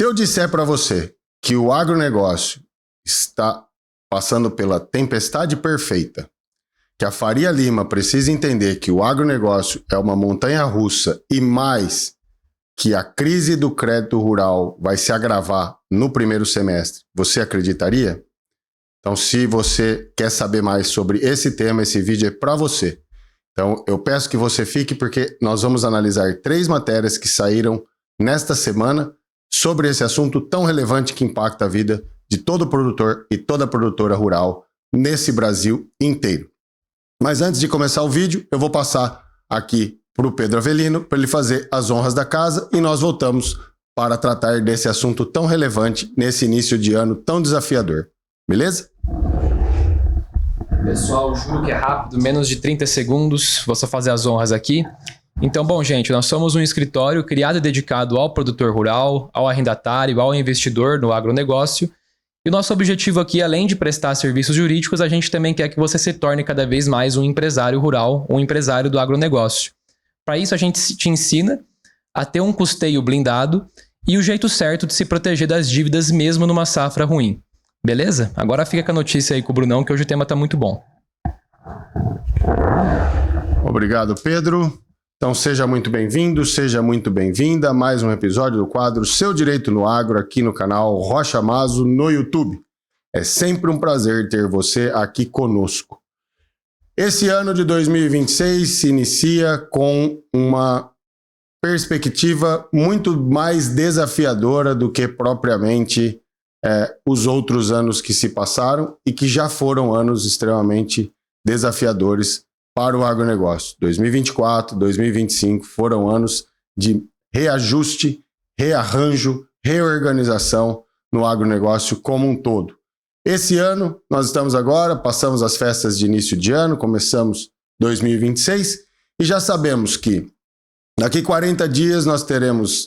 Se eu disser para você que o agronegócio está passando pela tempestade perfeita, que a Faria Lima precisa entender que o agronegócio é uma montanha-russa e mais que a crise do crédito rural vai se agravar no primeiro semestre, você acreditaria? Então, se você quer saber mais sobre esse tema, esse vídeo é para você. Então, eu peço que você fique porque nós vamos analisar 3 matérias que saíram nesta semana sobre esse assunto tão relevante que impacta a vida de todo produtor e toda produtora rural nesse Brasil inteiro. Mas antes de começar o vídeo, eu vou passar aqui para o Pedro Avelino para ele fazer as honras da casa e nós voltamos para tratar desse assunto tão relevante nesse início de ano tão desafiador. Beleza? Pessoal, juro que é rápido, menos de 30 segundos, vou só fazer as honras aqui. Então, bom, gente, nós somos um escritório criado e dedicado ao produtor rural, ao arrendatário, ao investidor no agronegócio. E o nosso objetivo aqui, além de prestar serviços jurídicos, a gente também quer que você se torne cada vez mais um empresário rural, um empresário do agronegócio. Para isso, a gente te ensina a ter um custeio blindado e o jeito certo de se proteger das dívidas mesmo numa safra ruim. Beleza? Agora fica com a notícia aí com o Brunão, que hoje o tema tá muito bom. Obrigado, Pedro. Então seja muito bem-vindo, seja muito bem-vinda a mais um episódio do quadro Seu Direito no Agro aqui no canal Rocha Mazo no YouTube. É sempre um prazer ter você aqui conosco. Esse ano de 2026 se inicia com uma perspectiva muito mais desafiadora do que propriamente os outros anos que se passaram e que já foram anos extremamente desafiadores para o agronegócio. 2024, 2025 foram anos de reajuste, rearranjo, reorganização no agronegócio como um todo. Esse ano, nós estamos agora, passamos as festas de início de ano, começamos 2026 e já sabemos que daqui 40 dias nós teremos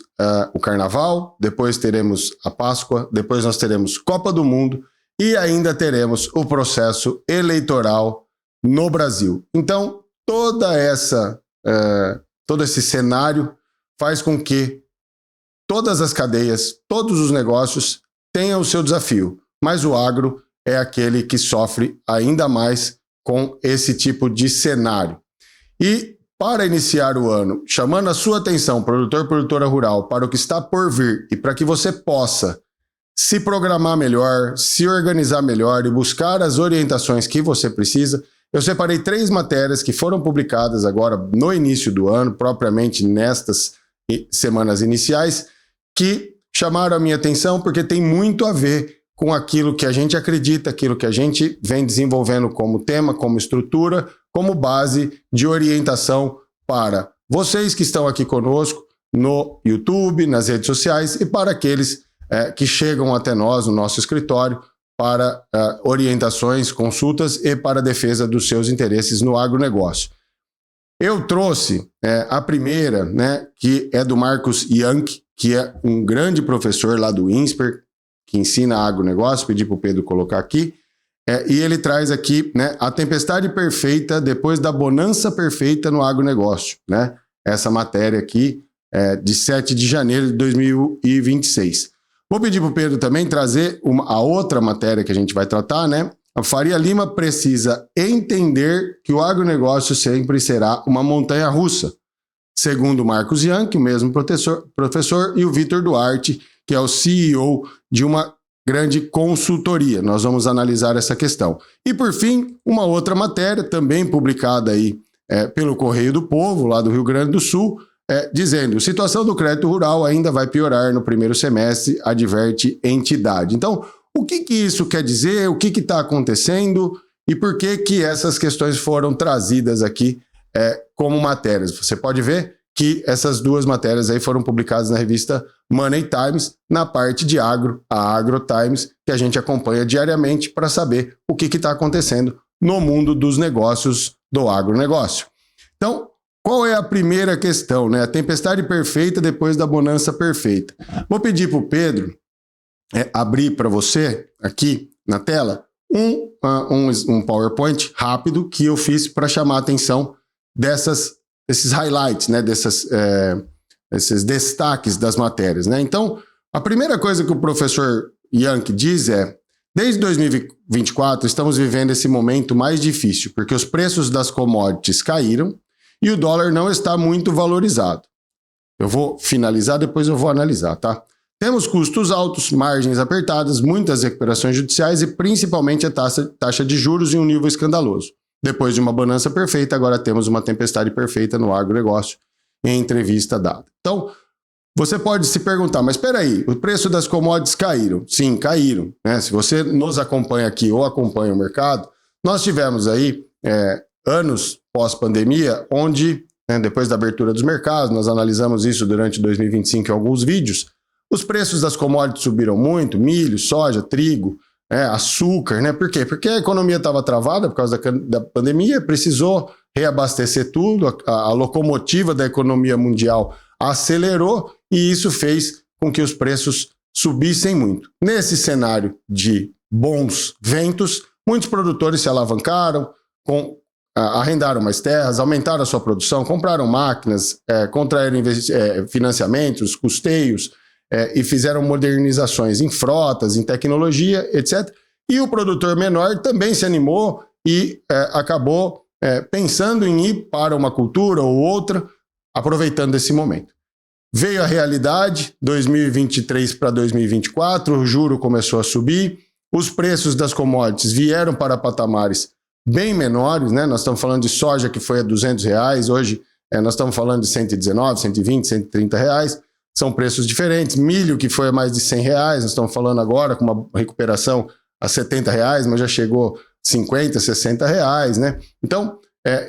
o Carnaval, depois teremos a Páscoa, depois nós teremos Copa do Mundo e ainda teremos o processo eleitoral no Brasil. Então, todo esse cenário faz com que todas as cadeias, todos os negócios tenham o seu desafio, mas o agro é aquele que sofre ainda mais com esse tipo de cenário. E para iniciar o ano, chamando a sua atenção, produtor, produtora rural, para o que está por vir e para que você possa se programar melhor, se organizar melhor e buscar as orientações que você precisa, eu separei 3 matérias que foram publicadas agora no início do ano, propriamente nestas semanas iniciais, que chamaram a minha atenção porque tem muito a ver com aquilo que a gente acredita, aquilo que a gente vem desenvolvendo como tema, como estrutura, como base de orientação para vocês que estão aqui conosco no YouTube, nas redes sociais e para aqueles que chegam até nós, no nosso escritório, para orientações, consultas e para a defesa dos seus interesses no agronegócio. Eu trouxe a primeira, né, que é do Marcos Yankee, que é um grande professor lá do INSPER, que ensina agronegócio, pedi para o Pedro colocar aqui, e ele traz aqui, né, a tempestade perfeita depois da bonança perfeita no agronegócio, né? Essa matéria aqui de 7 de janeiro de 2026. Vou pedir para o Pedro também trazer a outra matéria que a gente vai tratar, né? A Faria Lima precisa entender que o agronegócio sempre será uma montanha-russa. Segundo o Marcos Yankee, o mesmo professor, e o Vitor Duarte, que é o CEO de uma grande consultoria. Nós vamos analisar essa questão. E, por fim, uma outra matéria, também publicada aí pelo Correio do Povo, lá do Rio Grande do Sul, dizendo: situação do crédito rural ainda vai piorar no primeiro semestre, adverte entidade. Então, o que isso quer dizer? O que está acontecendo? E por que essas questões foram trazidas aqui como matérias? Você pode ver que essas 2 matérias aí foram publicadas na revista Money Times, na parte de agro, a Agro Times, que a gente acompanha diariamente para saber o que está acontecendo no mundo dos negócios do agronegócio. Então, qual é a primeira questão, né? A tempestade perfeita depois da bonança perfeita. Vou pedir para o Pedro abrir para você, aqui na tela, um PowerPoint rápido que eu fiz para chamar a atenção desses highlights, né? Esses destaques das matérias, né? Então, A primeira coisa que o professor Yankee diz é: desde 2024 estamos vivendo esse momento mais difícil, porque os preços das commodities caíram e o dólar não está muito valorizado. Eu vou finalizar, depois eu vou analisar, tá? Temos custos altos, margens apertadas, muitas recuperações judiciais e principalmente a taxa de juros em um nível escandaloso. Depois de uma bonança perfeita, agora temos uma tempestade perfeita no agronegócio, em entrevista dada. Então, você pode se perguntar, mas espera aí, o preço das commodities caíram? Sim, caíram. Né? Se você nos acompanha aqui ou acompanha o mercado, nós tivemos aí anos pós-pandemia, onde, depois da abertura dos mercados, nós analisamos isso durante 2025 em alguns vídeos, os preços das commodities subiram muito, milho, soja, trigo, açúcar, né? Por quê? Porque a economia estava travada por causa da pandemia, precisou reabastecer tudo, a locomotiva da economia mundial acelerou e isso fez com que os preços subissem muito. Nesse cenário de bons ventos, muitos produtores se alavancaram, arrendaram mais terras, aumentaram a sua produção, compraram máquinas, contraíram financiamentos, custeios, e fizeram modernizações em frotas, em tecnologia, etc. E o produtor menor também se animou e acabou pensando em ir para uma cultura ou outra, aproveitando esse momento. Veio a realidade, 2023 para 2024, o juro começou a subir, os preços das commodities vieram para patamares bem menores, né? Nós estamos falando de soja que foi a R$200, hoje nós estamos falando de 119, 120, 130 reais, são preços diferentes. Milho que foi a mais de 100 reais, nós estamos falando agora com uma recuperação a 70 reais, mas já chegou 50, 60 reais, né? Então,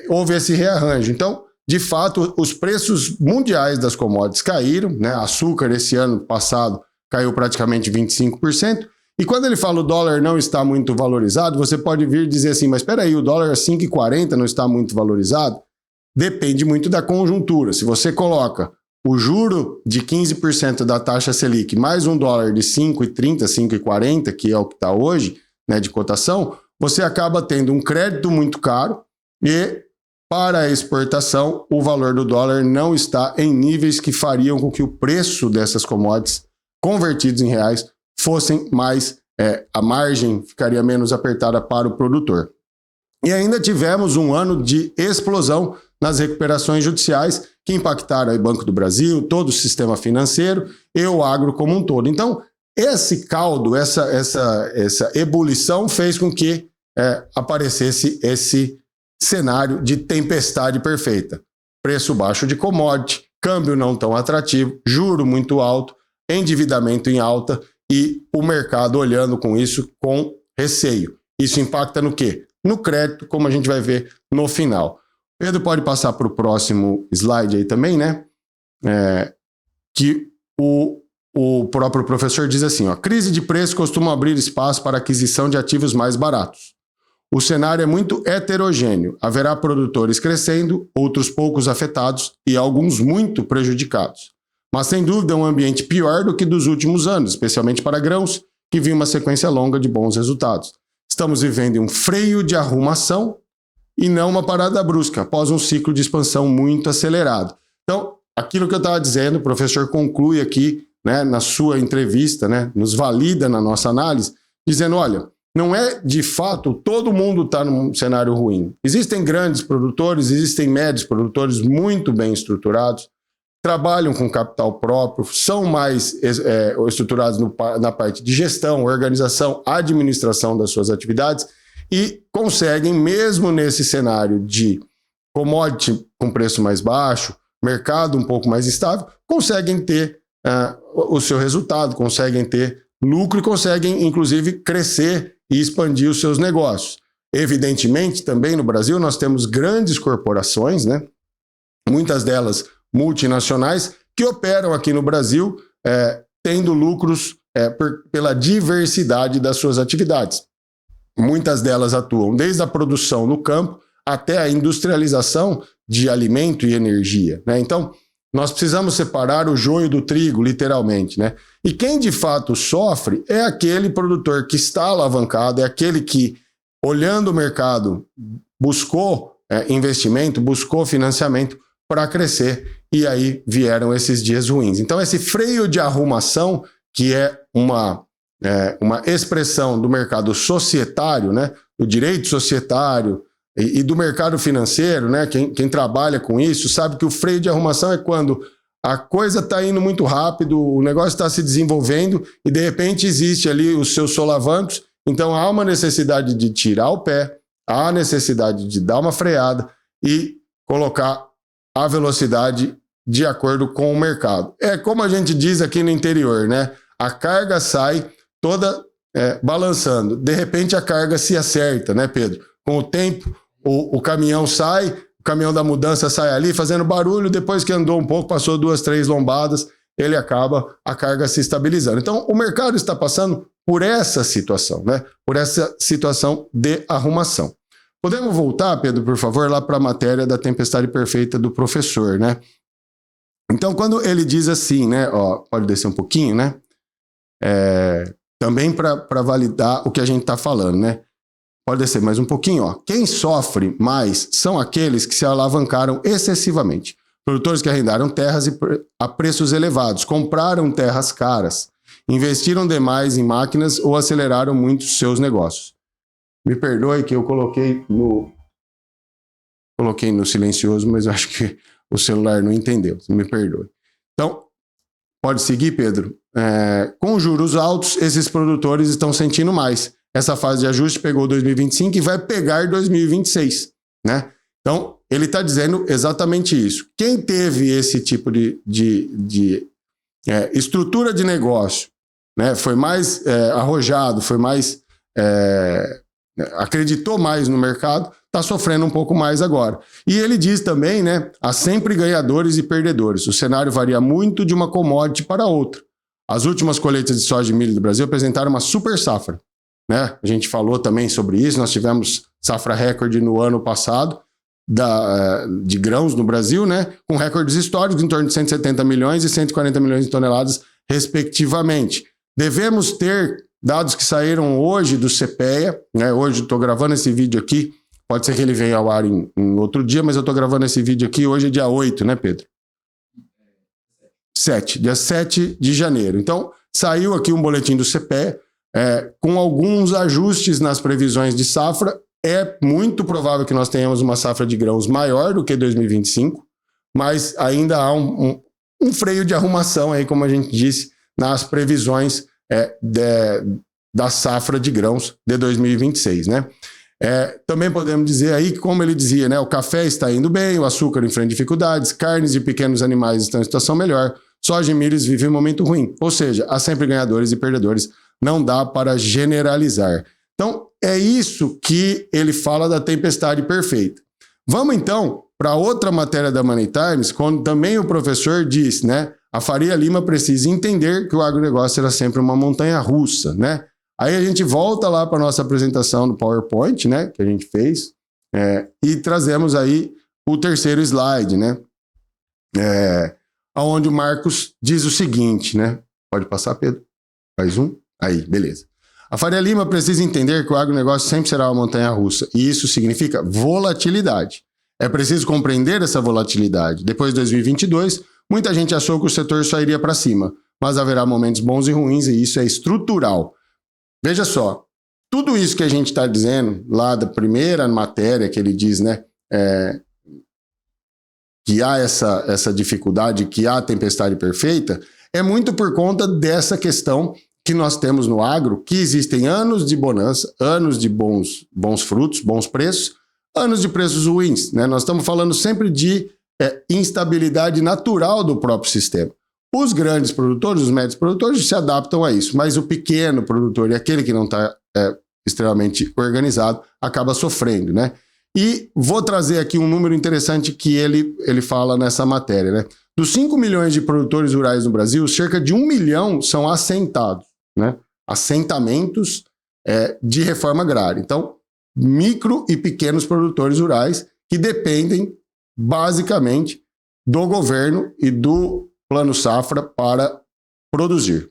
houve esse rearranjo. Então, de fato, os preços mundiais das commodities caíram, né? Açúcar esse ano passado caiu praticamente 25%. E quando ele fala o dólar não está muito valorizado, você pode vir dizer assim, mas espera aí, o dólar a 5,40 não está muito valorizado? Depende muito da conjuntura. Se você coloca o juro de 15% da taxa Selic mais um dólar de 5,30, 5,40, que é o que está hoje, né, de cotação, você acaba tendo um crédito muito caro e para a exportação o valor do dólar não está em níveis que fariam com que o preço dessas commodities convertidos em reais fossem mais, a margem ficaria menos apertada para o produtor. E ainda tivemos um ano de explosão nas recuperações judiciais que impactaram o Banco do Brasil, todo o sistema financeiro e o agro como um todo. Então, esse caldo, essa ebulição fez com que aparecesse esse cenário de tempestade perfeita. Preço baixo de commodity, câmbio não tão atrativo, juro muito alto, endividamento em alta e o mercado olhando com isso com receio. Isso impacta no quê? No crédito, como a gente vai ver no final. Pedro, pode passar para o próximo slide aí também, né? Que o próprio professor diz assim, ó, crise de preço costuma abrir espaço para aquisição de ativos mais baratos. O cenário é muito heterogêneo. Haverá produtores crescendo, outros poucos afetados e alguns muito prejudicados. Mas, sem dúvida, é um ambiente pior do que dos últimos anos, especialmente para grãos, que viu uma sequência longa de bons resultados. Estamos vivendo um freio de arrumação e não uma parada brusca, após um ciclo de expansão muito acelerado. Então, aquilo que eu estava dizendo, o professor conclui aqui, né, na sua entrevista, né, nos valida na nossa análise, dizendo, olha, não é de fato todo mundo está num cenário ruim. Existem grandes produtores, existem médios produtores muito bem estruturados, trabalham com capital próprio, são mais estruturados na parte de gestão, organização, administração das suas atividades e conseguem, mesmo nesse cenário de commodity com preço mais baixo, mercado um pouco mais estável, conseguem ter o seu resultado, conseguem ter lucro e conseguem, inclusive, crescer e expandir os seus negócios. Evidentemente, também no Brasil, nós temos grandes corporações, né? Muitas delas multinacionais, que operam aqui no Brasil, tendo lucros pela diversidade das suas atividades. Muitas delas atuam desde a produção no campo até a industrialização de alimento e energia, né? Então, nós precisamos separar o joio do trigo, literalmente, né? E quem de fato sofre é aquele produtor que está alavancado, é aquele que, olhando o mercado, buscou investimento, buscou financiamento para crescer, e aí vieram esses dias ruins. Então, esse freio de arrumação que é uma expressão do mercado societário, né, do direito societário e do mercado financeiro, né, quem trabalha com isso sabe que o freio de arrumação é quando a coisa está indo muito rápido, o negócio está se desenvolvendo e de repente existe ali os seus solavancos, então há uma necessidade de tirar o pé, há a necessidade de dar uma freada e colocar a velocidade de acordo com o mercado. É como a gente diz aqui no interior, né? A carga sai toda balançando. De repente a carga se acerta, né, Pedro? Com o tempo, o caminhão sai, o caminhão da mudança sai ali fazendo barulho, depois que andou um pouco, passou 2, 3 lombadas, ele acaba a carga se estabilizando. Então, o mercado está passando por essa situação, né? Por essa situação de arrumação. Podemos voltar, Pedro, por favor, lá para a matéria da tempestade perfeita do professor, né? Então, quando ele diz assim, né? Ó, pode descer um pouquinho, né? Também para validar o que a gente está falando, né? Pode descer mais um pouquinho, ó. Quem sofre mais são aqueles que se alavancaram excessivamente. Produtores que arrendaram terras a preços elevados, compraram terras caras, investiram demais em máquinas ou aceleraram muito seus negócios. Me perdoe que eu coloquei no silencioso, mas eu acho que o celular não entendeu. Me perdoe. Então, pode seguir, Pedro? Com juros altos, esses produtores estão sentindo mais. Essa fase de ajuste pegou 2025 e vai pegar 2026, né? Então, ele está dizendo exatamente isso. Quem teve esse tipo de estrutura de negócio, né, foi mais arrojado, foi mais acreditou mais no mercado, está sofrendo um pouco mais agora. E ele diz também, né, há sempre ganhadores e perdedores. O cenário varia muito de uma commodity para outra. As últimas colheitas de soja e milho do Brasil apresentaram uma super safra, né? A gente falou também sobre isso, nós tivemos safra recorde no ano passado de grãos no Brasil, né? Com recordes históricos em torno de 170 milhões e 140 milhões de toneladas, respectivamente. Devemos ter dados que saíram hoje do CPEA, né? Hoje estou gravando esse vídeo aqui, pode ser que ele venha ao ar em outro dia, mas eu estou gravando esse vídeo aqui, hoje é dia 8, né, Pedro? Dia 7 de janeiro. Então, saiu aqui um boletim do CPEA, com alguns ajustes nas previsões de safra. É muito provável que nós tenhamos uma safra de grãos maior do que 2025, mas ainda há um freio de arrumação aí, como a gente disse, nas previsões da safra de grãos de 2026, né? Também podemos dizer aí que, como ele dizia, né, o café está indo bem, o açúcar enfrenta dificuldades, carnes de pequenos animais estão em situação melhor, soja e milho vivem um momento ruim. Ou seja, há sempre ganhadores e perdedores. Não dá para generalizar. Então, é isso que ele fala da tempestade perfeita. Vamos, então, para outra matéria da Money Times, quando também o professor diz, né, a Faria Lima precisa entender que o agronegócio era sempre uma montanha-russa, né? Aí a gente volta lá para a nossa apresentação do PowerPoint, né, que a gente fez, e trazemos aí o terceiro slide, né, onde o Marcos diz o seguinte, né? Pode passar, Pedro? Faz um. Aí, beleza. A Faria Lima precisa entender que o agronegócio sempre será uma montanha-russa, e isso significa volatilidade. É preciso compreender essa volatilidade. Depois de 2022, muita gente achou que o setor só iria para cima, mas haverá momentos bons e ruins, e isso é estrutural. Veja só, tudo isso que a gente está dizendo, lá da primeira matéria que ele diz, né, que há essa dificuldade, que há a tempestade perfeita, é muito por conta dessa questão que nós temos no agro, que existem anos de bonança, anos de bons frutos, bons preços, anos de preços ruins, né? Nós estamos falando sempre de instabilidade natural do próprio sistema. Os grandes produtores, os médios produtores se adaptam a isso, mas o pequeno produtor e aquele que não está extremamente organizado acaba sofrendo, né? E vou trazer aqui um número interessante que ele fala nessa matéria, né? Dos 5 milhões de produtores rurais no Brasil, cerca de 1 milhão são assentados, né? Assentamentos de reforma agrária. Então, micro e pequenos produtores rurais que dependem basicamente do governo e do Plano Safra para produzir.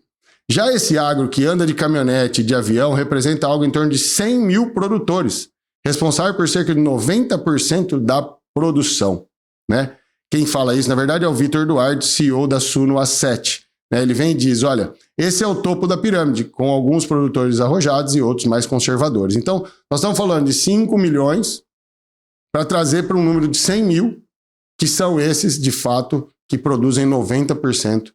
Já esse agro que anda de caminhonete e de avião representa algo em torno de 100 mil produtores, responsável por cerca de 90% da produção, né? Quem fala isso, na verdade, é o Vitor Duarte, CEO da Suno Asset, né? Ele vem e diz, olha, esse é o topo da pirâmide, com alguns produtores arrojados e outros mais conservadores. Então, nós estamos falando de 5 milhões para trazer para um número de 100 mil, que são esses, de fato, que produzem 90%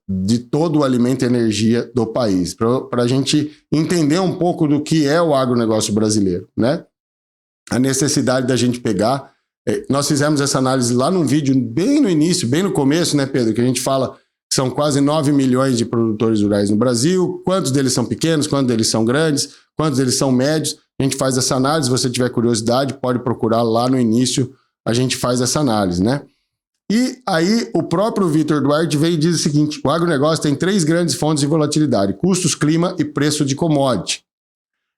de todo o alimento e energia do país. Para a gente entender um pouco do que é o agronegócio brasileiro, né? A necessidade da gente pegar... Nós fizemos essa análise lá num vídeo bem no início, bem no começo, né, Pedro? Que a gente fala que são quase 9 milhões de produtores rurais no Brasil. Quantos deles são pequenos, quantos deles são grandes, quantos deles são médios. A gente faz essa análise. Se você tiver curiosidade, pode procurar lá no início. A gente faz essa análise, né? E aí o próprio Vitor Duarte veio e diz o seguinte: o agronegócio tem 3 grandes fontes de volatilidade: custos, clima e preço de commodity.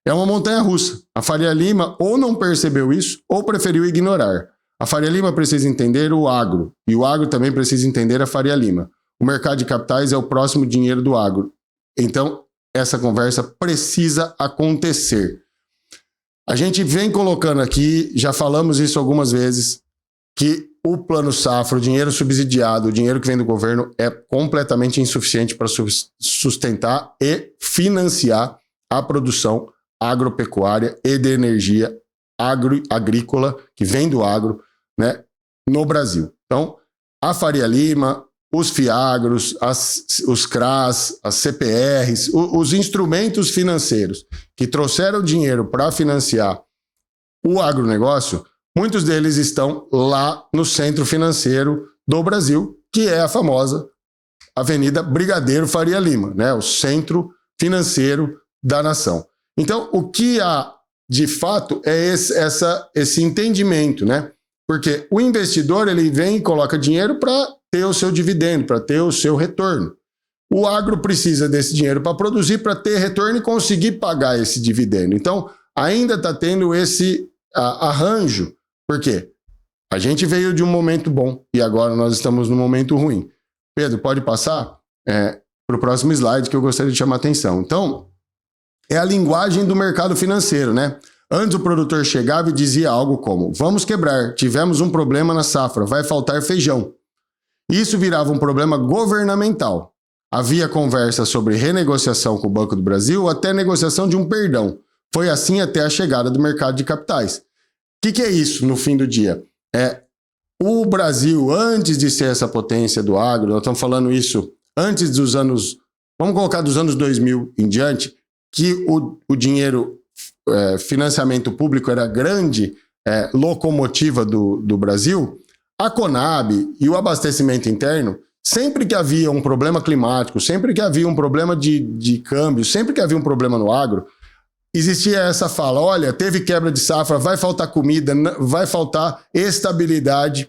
É uma montanha-russa. A Faria Lima ou não percebeu isso ou preferiu ignorar. A Faria Lima precisa entender o agro, e o agro também precisa entender a Faria Lima. O mercado de capitais é o próximo dinheiro do agro. Então, essa conversa precisa acontecer. A gente vem colocando aqui, já falamos isso algumas vezes, que o Plano Safra, o dinheiro subsidiado, o dinheiro que vem do governo, é completamente insuficiente para sustentar e financiar a produção agropecuária e de energia agrícola, que vem do agro, né, no Brasil. Então, a Faria Lima, os FIAGROS, os CRAS, as CPRs, os instrumentos financeiros que trouxeram dinheiro para financiar o agronegócio, muitos deles estão lá no centro financeiro do Brasil, que é a famosa Avenida Brigadeiro Faria Lima, né, o centro financeiro da nação. Então, o que há de fato é esse entendimento, né? Porque o investidor, ele vem e coloca dinheiro para ter o seu dividendo, para ter o seu retorno. O agro precisa desse dinheiro para produzir, para ter retorno e conseguir pagar esse dividendo. Então, ainda está tendo esse arranjo. Por quê? A gente veio de um momento bom e agora nós estamos num momento ruim. Pedro, pode passar para o próximo slide que eu gostaria de chamar a atenção. Então, é a linguagem do mercado financeiro, né? Antes o produtor chegava e dizia algo como: vamos quebrar, tivemos um problema na safra, vai faltar feijão. Isso virava um problema governamental. Havia conversa sobre renegociação com o Banco do Brasil, até negociação de um perdão. Foi assim até a chegada do mercado de capitais. O que é isso no fim do dia? O Brasil, antes de ser essa potência do agro, nós estamos falando isso antes dos anos, vamos colocar dos anos 2000 em diante, que o dinheiro, financiamento público era a grande locomotiva do Brasil. A Conab e o abastecimento interno, sempre que havia um problema climático, sempre que havia um problema de câmbio, sempre que havia um problema no agro, existia essa fala: olha, teve quebra de safra, vai faltar comida, vai faltar estabilidade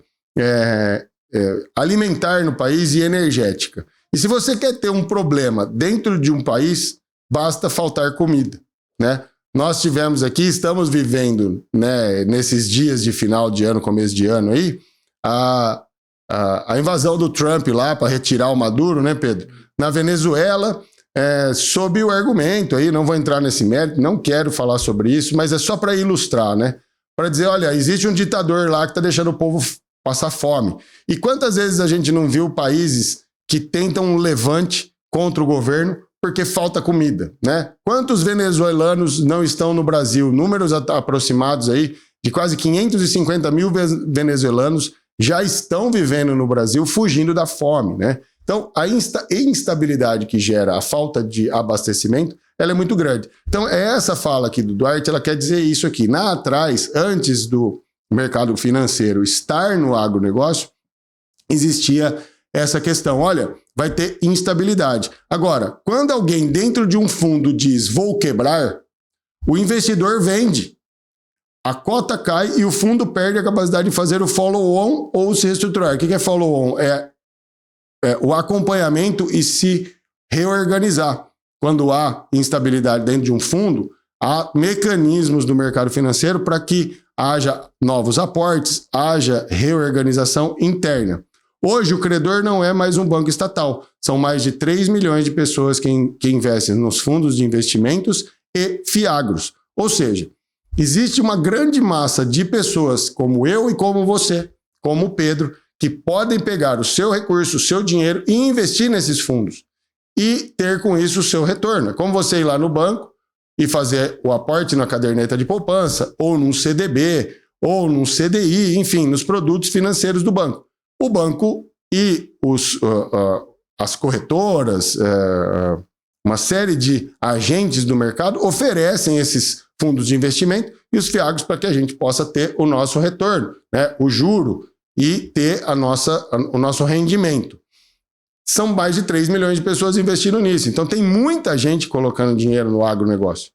alimentar no país e energética. E se você quer ter um problema dentro de um país, basta faltar comida, né? Nós tivemos aqui, estamos vivendo, né, nesses dias de final de ano, começo de ano aí, a invasão do Trump lá para retirar o Maduro, né, Pedro? Na Venezuela, sob o argumento aí, não vou entrar nesse mérito, não quero falar sobre isso, mas é só para ilustrar, né? Para dizer, olha, existe um ditador lá que está deixando o povo passar fome. E quantas vezes a gente não viu países que tentam um levante contra o governo porque falta comida, né? Quantos venezuelanos não estão no Brasil? Números aproximados aí de quase 550 mil venezuelanos já estão vivendo no Brasil fugindo da fome, né? Então, a instabilidade que gera a falta de abastecimento, ela é muito grande. Então, essa fala aqui do Duarte, ela quer dizer isso aqui. Lá atrás, antes do mercado financeiro estar no agronegócio, existia essa questão: olha, vai ter instabilidade. Agora, quando alguém dentro de um fundo diz vou quebrar, o investidor vende, a cota cai e o fundo perde a capacidade de fazer o follow-on ou se reestruturar. O que é follow-on? É o acompanhamento e se reorganizar. Quando há instabilidade dentro de um fundo, há mecanismos do mercado financeiro para que haja novos aportes, haja reorganização interna. Hoje, o credor não é mais um banco estatal. São mais de 3 milhões de pessoas que investem nos fundos de investimentos e FIAGROS. Ou seja, existe uma grande massa de pessoas como eu e como você, como o Pedro, que podem pegar o seu recurso, o seu dinheiro e investir nesses fundos e ter com isso o seu retorno. É como você ir lá no banco e fazer o aporte na caderneta de poupança, ou num CDB, ou num CDI, enfim, nos produtos financeiros do banco. O banco e as corretoras, uma série de agentes do mercado oferecem esses fundos de investimento e os FIAGs para que a gente possa ter o nosso retorno, né, o juro, e ter o nosso rendimento. São mais de 3 milhões de pessoas investindo nisso. Então tem muita gente colocando dinheiro no agronegócio.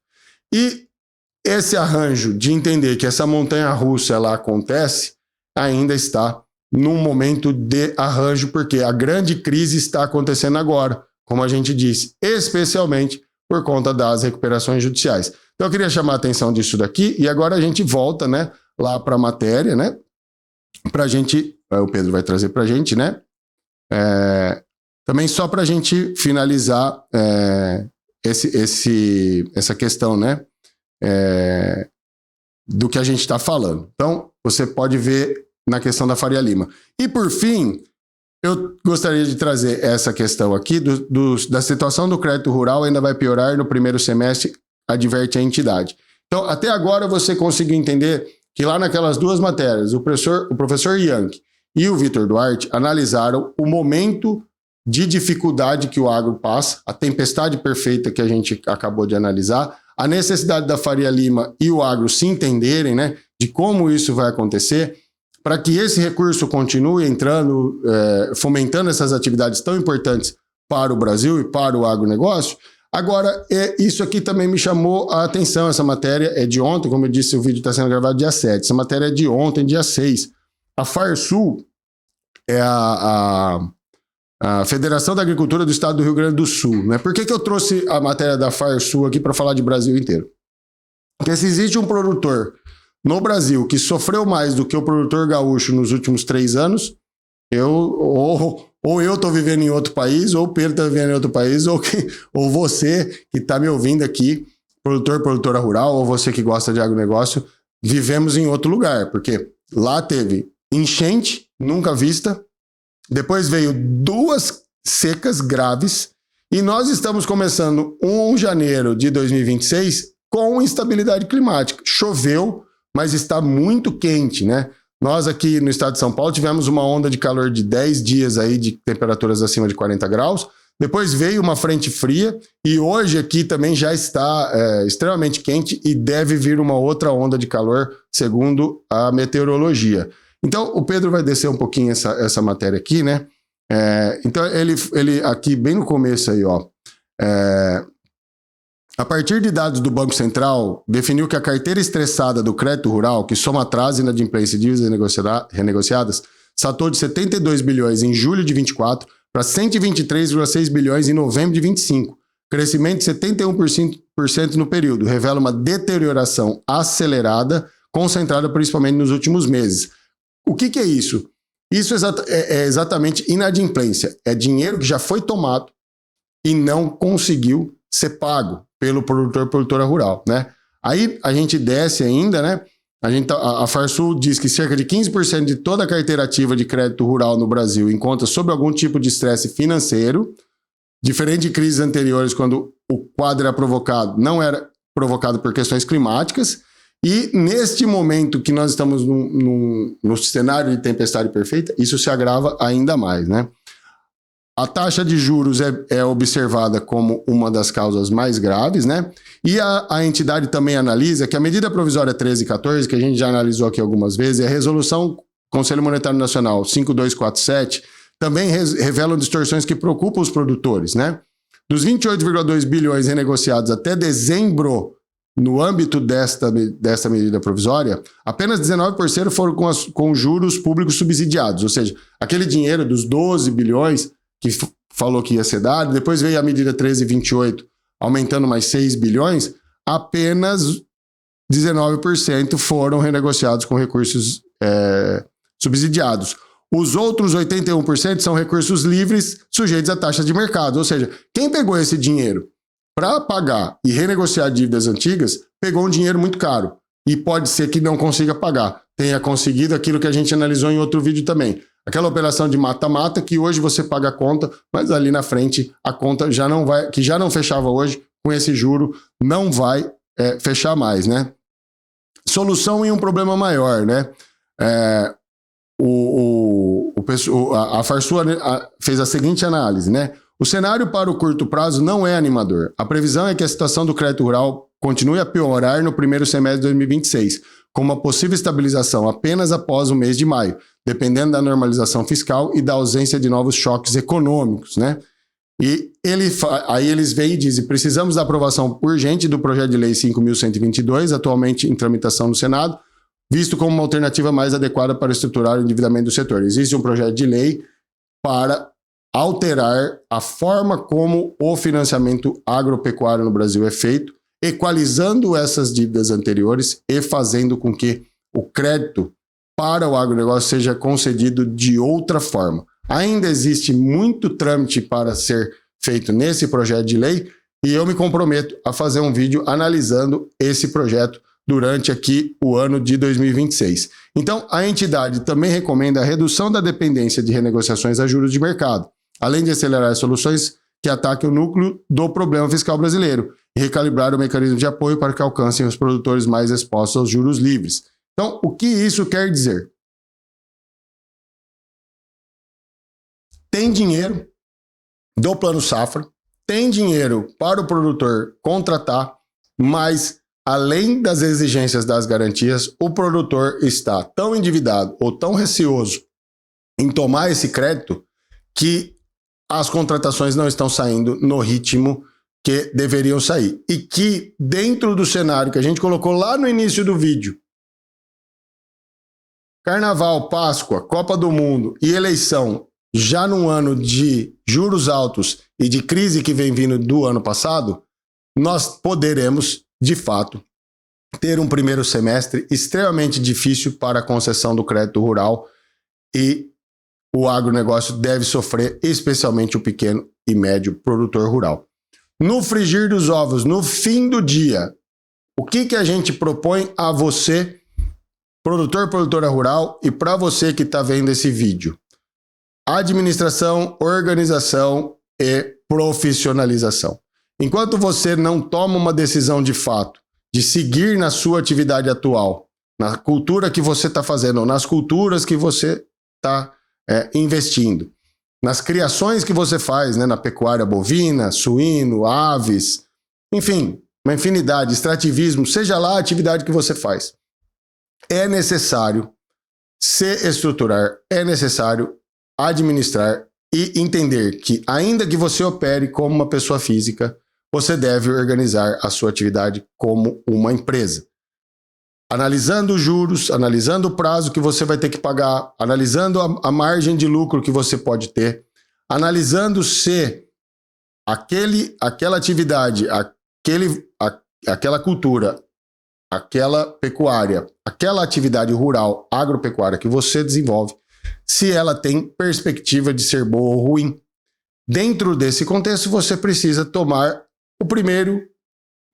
E esse arranjo de entender que essa montanha-russa ela acontece ainda está num momento de arranjo, porque a grande crise está acontecendo agora, como a gente disse, especialmente por conta das recuperações judiciais. Então eu queria chamar a atenção disso daqui e agora a gente volta, né, lá para a matéria, né, para a gente, o Pedro vai trazer para a gente, né, também só para a gente finalizar essa questão, né, do que a gente está falando. Então, você pode ver na questão da Faria Lima. E, por fim, eu gostaria de trazer essa questão aqui da situação do crédito rural ainda vai piorar no primeiro semestre, adverte a entidade. Então, até agora você conseguiu entender que lá naquelas duas matérias, o professor Yankee e o Vitor Duarte analisaram o momento de dificuldade que o agro passa, a tempestade perfeita que a gente acabou de analisar, a necessidade da Faria Lima e o agro se entenderem, né, de como isso vai acontecer, para que esse recurso continue entrando, fomentando essas atividades tão importantes para o Brasil e para o agronegócio. Agora, isso aqui também me chamou a atenção, essa matéria é de ontem, como eu disse, o vídeo está sendo gravado dia 7, essa matéria é de ontem, dia 6. A FARSUL é a Federação da Agricultura do Estado do Rio Grande do Sul. Né? Por que eu trouxe a matéria da FARSUL aqui para falar de Brasil inteiro? Porque se existe um produtor no Brasil que sofreu mais do que o produtor gaúcho nos últimos 3 anos, ou eu estou vivendo em outro país, ou o Pedro está vivendo em outro país, ou você que está me ouvindo aqui, produtora rural, ou você que gosta de agronegócio, vivemos em outro lugar, porque lá teve enchente, nunca vista, depois veio 2 secas graves, e nós estamos começando 1 de janeiro de 2026 com instabilidade climática. Choveu, mas está muito quente, né? Nós aqui no estado de São Paulo tivemos uma onda de calor de 10 dias aí de temperaturas acima de 40 graus, depois veio uma frente fria e hoje aqui também já está extremamente quente e deve vir uma outra onda de calor, segundo a meteorologia. Então o Pedro vai descer um pouquinho essa matéria aqui, né? Então ele aqui bem no começo aí, ó, a partir de dados do Banco Central, definiu que a carteira estressada do crédito rural, que soma atraso, inadimplência e dívidas renegociadas, saltou de 72 bilhões em julho de 24 para 123,6 bilhões em novembro de 25. Crescimento de 71% no período, revela uma deterioração acelerada, concentrada principalmente nos últimos meses. O que é isso? Isso é exatamente inadimplência. É dinheiro que já foi tomado e não conseguiu ser pago pelo produtora rural, né? Aí a gente desce ainda, né? A FARSUL diz que cerca de 15% de toda a carteira ativa de crédito rural no Brasil encontra sob algum tipo de estresse financeiro, diferente de crises anteriores, quando o quadro era provocado, não era provocado por questões climáticas, e neste momento que nós estamos no cenário de tempestade perfeita, isso se agrava ainda mais, né? A taxa de juros é observada como uma das causas mais graves, né? E a entidade também analisa que a medida provisória 1314, que a gente já analisou aqui algumas vezes, e a resolução Conselho Monetário Nacional 5247, também revelam distorções que preocupam os produtores, né? Dos 28,2 bilhões renegociados até dezembro, no âmbito desta medida provisória, apenas 19% foram com juros públicos subsidiados, ou seja, aquele dinheiro dos 12 bilhões que falou que ia ser dado, depois veio a medida 1328, aumentando mais 6 bilhões, apenas 19% foram renegociados com recursos subsidiados. Os outros 81% são recursos livres sujeitos à taxa de mercado, ou seja, quem pegou esse dinheiro para pagar e renegociar dívidas antigas, pegou um dinheiro muito caro e pode ser que não consiga pagar. Tenha conseguido aquilo que a gente analisou em outro vídeo também. Aquela operação de mata-mata que hoje você paga a conta, mas ali na frente a conta já não vai, que já não fechava hoje, com esse juro, não vai fechar mais, né? Solução em um problema maior, né? A Farsul fez a seguinte análise, né? O cenário para o curto prazo não é animador. A previsão é que a situação do crédito rural continue a piorar no primeiro semestre de 2026, com uma possível estabilização apenas após o mês de maio, dependendo da normalização fiscal e da ausência de novos choques econômicos, né? E aí eles veem e dizem: precisamos da aprovação urgente do projeto de lei 5.122, atualmente em tramitação no Senado, visto como uma alternativa mais adequada para estruturar o endividamento do setor. Existe um projeto de lei para alterar a forma como o financiamento agropecuário no Brasil é feito, equalizando essas dívidas anteriores e fazendo com que o crédito para o agronegócio seja concedido de outra forma. Ainda existe muito trâmite para ser feito nesse projeto de lei e eu me comprometo a fazer um vídeo analisando esse projeto durante aqui o ano de 2026. Então, a entidade também recomenda a redução da dependência de renegociações a juros de mercado, além de acelerar soluções que ataquem o núcleo do problema fiscal brasileiro e recalibrar o mecanismo de apoio para que alcancem os produtores mais expostos aos juros livres. Então, o que isso quer dizer? Tem dinheiro do Plano Safra, tem dinheiro para o produtor contratar, mas além das exigências das garantias, o produtor está tão endividado ou tão receoso em tomar esse crédito que as contratações não estão saindo no ritmo que deveriam sair. E que dentro do cenário que a gente colocou lá no início do vídeo, Carnaval, Páscoa, Copa do Mundo e eleição, já num ano de juros altos e de crise que vem vindo do ano passado, nós poderemos, de fato, ter um primeiro semestre extremamente difícil para a concessão do crédito rural e o agronegócio deve sofrer, especialmente o pequeno e médio produtor rural. No frigir dos ovos, no fim do dia, o que a gente propõe a você, produtor, produtora rural, e para você que está vendo esse vídeo? Administração, organização e profissionalização. Enquanto você não toma uma decisão de fato de seguir na sua atividade atual, na cultura que você está fazendo, ou nas culturas que você está investindo, nas criações que você faz, né, na pecuária bovina, suíno, aves, enfim, uma infinidade, extrativismo, seja lá a atividade que você faz. É necessário se estruturar, é necessário administrar e entender que, ainda que você opere como uma pessoa física, você deve organizar a sua atividade como uma empresa. Analisando os juros, analisando o prazo que você vai ter que pagar, analisando a margem de lucro que você pode ter, analisando se aquela atividade, aquela cultura, aquela pecuária, aquela atividade rural, agropecuária que você desenvolve, se ela tem perspectiva de ser boa ou ruim. Dentro desse contexto, você precisa tomar o primeiro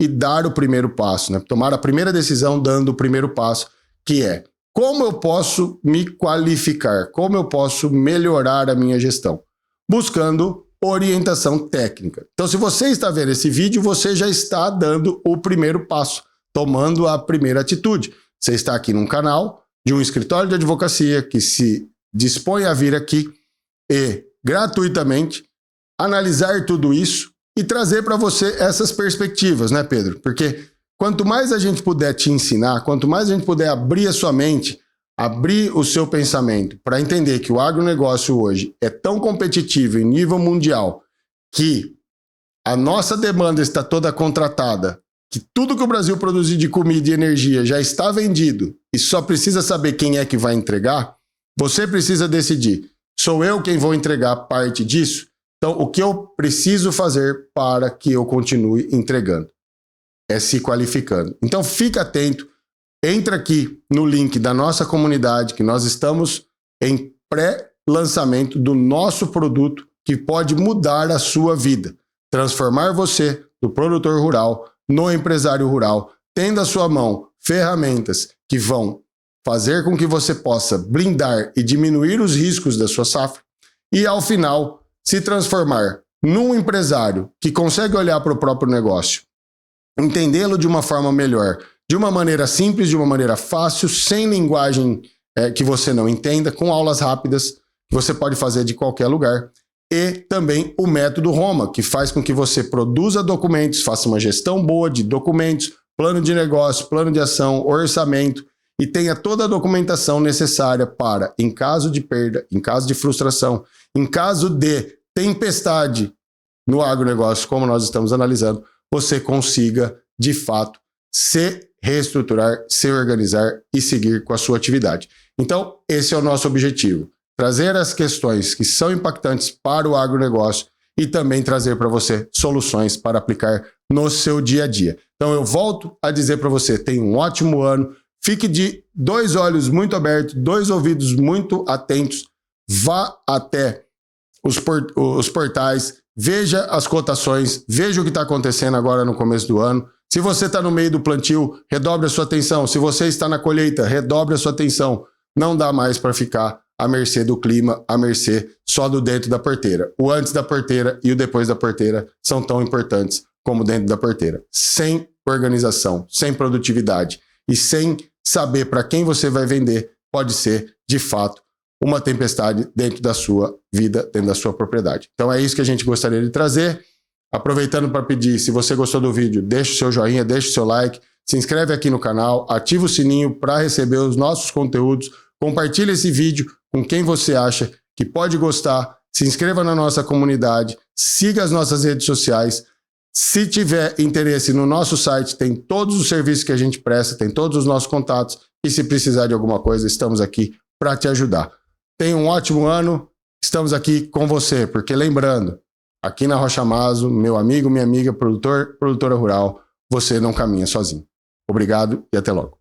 e dar o primeiro passo, né? Tomar a primeira decisão dando o primeiro passo, que é: como eu posso me qualificar? Como eu posso melhorar a minha gestão? Buscando orientação técnica. Então, se você está vendo esse vídeo, você já está dando o primeiro passo, tomando a primeira atitude. Você está aqui num canal de um escritório de advocacia que se dispõe a vir aqui e gratuitamente analisar tudo isso e trazer para você essas perspectivas, né, Pedro? Porque quanto mais a gente puder te ensinar, quanto mais a gente puder abrir a sua mente, abrir o seu pensamento para entender que o agronegócio hoje é tão competitivo em nível mundial que a nossa demanda está toda contratada, que tudo que o Brasil produzir de comida e energia já está vendido e só precisa saber quem é que vai entregar, você precisa decidir: sou eu quem vou entregar parte disso? Então, o que eu preciso fazer para que eu continue entregando? É se qualificando. Então, fica atento, entra aqui no link da nossa comunidade, que nós estamos em pré-lançamento do nosso produto que pode mudar a sua vida, transformar você do produtor rural no empresário rural, tendo à sua mão ferramentas que vão fazer com que você possa blindar e diminuir os riscos da sua safra e, ao final, se transformar num empresário que consegue olhar para o próprio negócio, entendê-lo de uma forma melhor, de uma maneira simples, de uma maneira fácil, sem linguagem que você não entenda, com aulas rápidas que você pode fazer de qualquer lugar. E também o método Roma, que faz com que você produza documentos, faça uma gestão boa de documentos, plano de negócio, plano de ação, orçamento, e tenha toda a documentação necessária para, em caso de perda, em caso de frustração, em caso de tempestade no agronegócio, como nós estamos analisando, você consiga, de fato, se reestruturar, se organizar e seguir com a sua atividade. Então, esse é o nosso objetivo. Trazer as questões que são impactantes para o agronegócio e também trazer para você soluções para aplicar no seu dia a dia. Então eu volto a dizer para você, tenha um ótimo ano, fique de 2 olhos muito abertos, 2 ouvidos muito atentos, vá até os portais, veja as cotações, veja o que está acontecendo agora no começo do ano. Se você está no meio do plantio, redobre a sua atenção. Se você está na colheita, redobre a sua atenção. Não dá mais para ficar à mercê do clima, à mercê só do dentro da porteira. O antes da porteira e o depois da porteira são tão importantes como dentro da porteira. Sem organização, sem produtividade e sem saber para quem você vai vender, pode ser, de fato, uma tempestade dentro da sua vida, dentro da sua propriedade. Então é isso que a gente gostaria de trazer. Aproveitando para pedir, se você gostou do vídeo, deixa o seu joinha, deixa o seu like, se inscreve aqui no canal, ativa o sininho para receber os nossos conteúdos, compartilha esse vídeo com quem você acha que pode gostar, se inscreva na nossa comunidade, siga as nossas redes sociais. Se tiver interesse no nosso site, tem todos os serviços que a gente presta, tem todos os nossos contatos e se precisar de alguma coisa, estamos aqui para te ajudar. Tenha um ótimo ano, estamos aqui com você, porque lembrando, aqui na Rocha Maso, meu amigo, minha amiga, produtora rural, você não caminha sozinho. Obrigado e até logo.